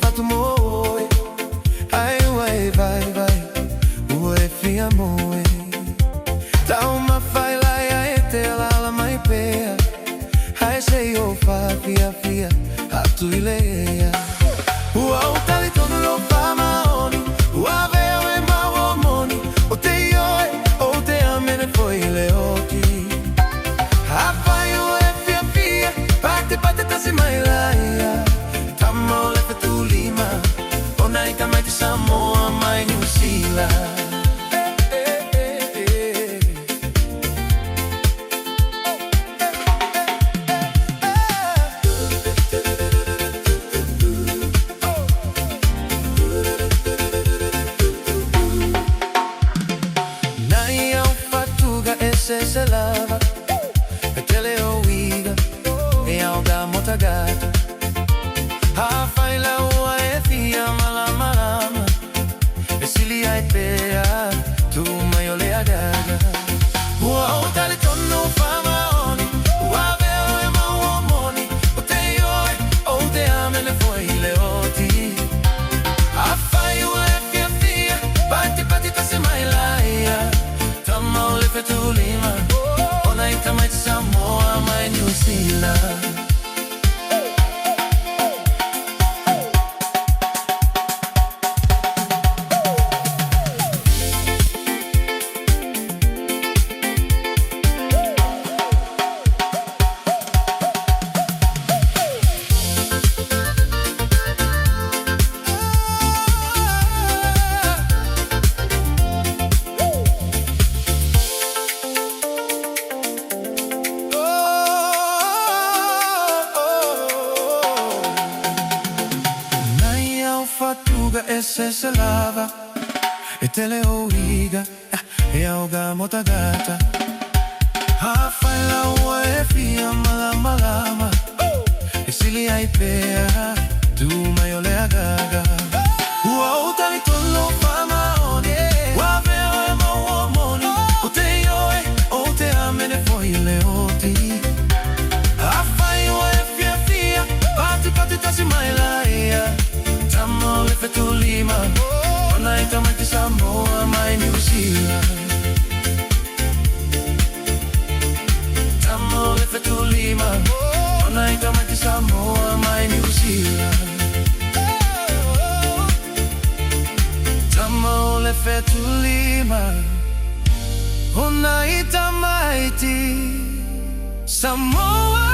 fato moe. Ai uai vai vai, ue fia moe. Ta uma fai lai ai te la mai pea. Ai sei o fa fia fia, a tu ileia. Ua o tali tono lo fa maoni, ua veo e mau moni. O te ioe, o te amene foi leoti. A fai ue fia fia, parte parte tasi mai laia. Tamo le fe tu lima, ona ika mai te Samoa mai New Zealand. Se lava e te le oiga e alga mota gata. A fai la ua e fia malama lama e sili ai pea tu mai o le agaga. Ua o tale tono fa maoni, ua veo e mau moni. O te ioe, o te amene foi leoti. A fai ua e fia fia, pati pati tase mai laia. Tamo le fe tu lima, ona ika mai te Samoa mai New Zealand. Fatuga e se lava e te le oiga e auga mota gata. A fai la ua e fia malama lama e sili ai pea tu mai o le agaga. Ua o tali tono fa maoni, ua veo e mau moni. O te ioe, o te amene foi leoti. A fai ua e fia fia, pati pati tasi mai laia. Tamo le fe tu lima, ona ika mai te Samoa mai New Zealand. Tamo le fe tu lima, ona ika mai te Samoa mai New Zealand. Tamo le fe tu lima, ona ika mai te Samoa